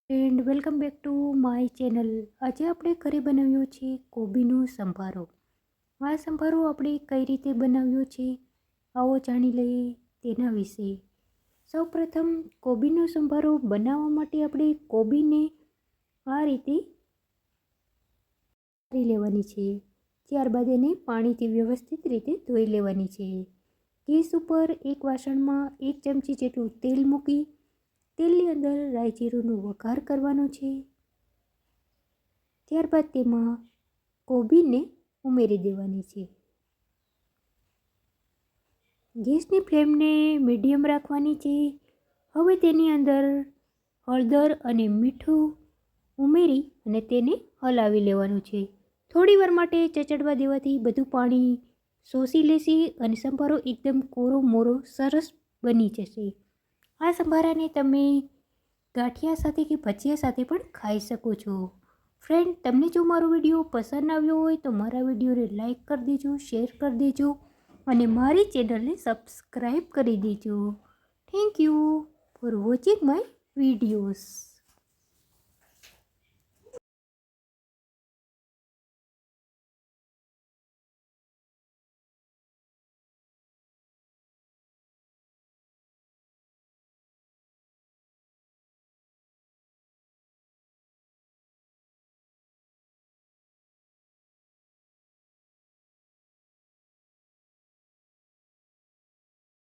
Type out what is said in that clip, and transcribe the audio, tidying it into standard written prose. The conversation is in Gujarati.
And welcome back to my channel. આજે આપણે ઘરે બનાવ્યો છે કોબીનો સંભારો. આ સંભારો આપણે કઈ રીતે બનાવ્યો છે આવો જાણી લઈએ તેના વિશે. સૌપ્રથમ કોબીનો સંભારો બનાવવા માટે આપણે કોબીને આ રીતે કરી લેવાની છે. ત્યારબાદ એને પાણીથી વ્યવસ્થિત રીતે ધોઈ લેવાની છે. ગેસ ઉપર એક વાસણમાં 1 ચમચી જેટલું તેલ મૂકી તેલની અંદર રાઈ જીરુંનો વઘાર કરવાનો છે. ત્યારબાદ તેમાં કોબીને ઉમેરી દેવાની છે. ગેસની ફ્લેમને મીડિયમ રાખવાની છે. હવે તેની અંદર હળદર અને મીઠું ઉમેરી અને તેને હલાવી લેવાનું છે. થોડી વાર માટે ચચડવા દેવાથી બધું પાણી શોષી લેશે અને સંભારો એકદમ કોરો મોરો સરસ બની જશે. આ સંભારાને તમે ગાંઠિયા સાથે કે ભજીયા સાથે પણ ખાઈ શકો છો. ફ્રેન્ડ, તમને જો મારો વિડીયો પસંદ આવ્યો હોય તો મારા વિડીયોને લાઈક કરી દેજો, શેર કરી દેજો અને મારી ચેનલને સબસ્ક્રાઈબ કરી દેજો. Thank you for watching my videos.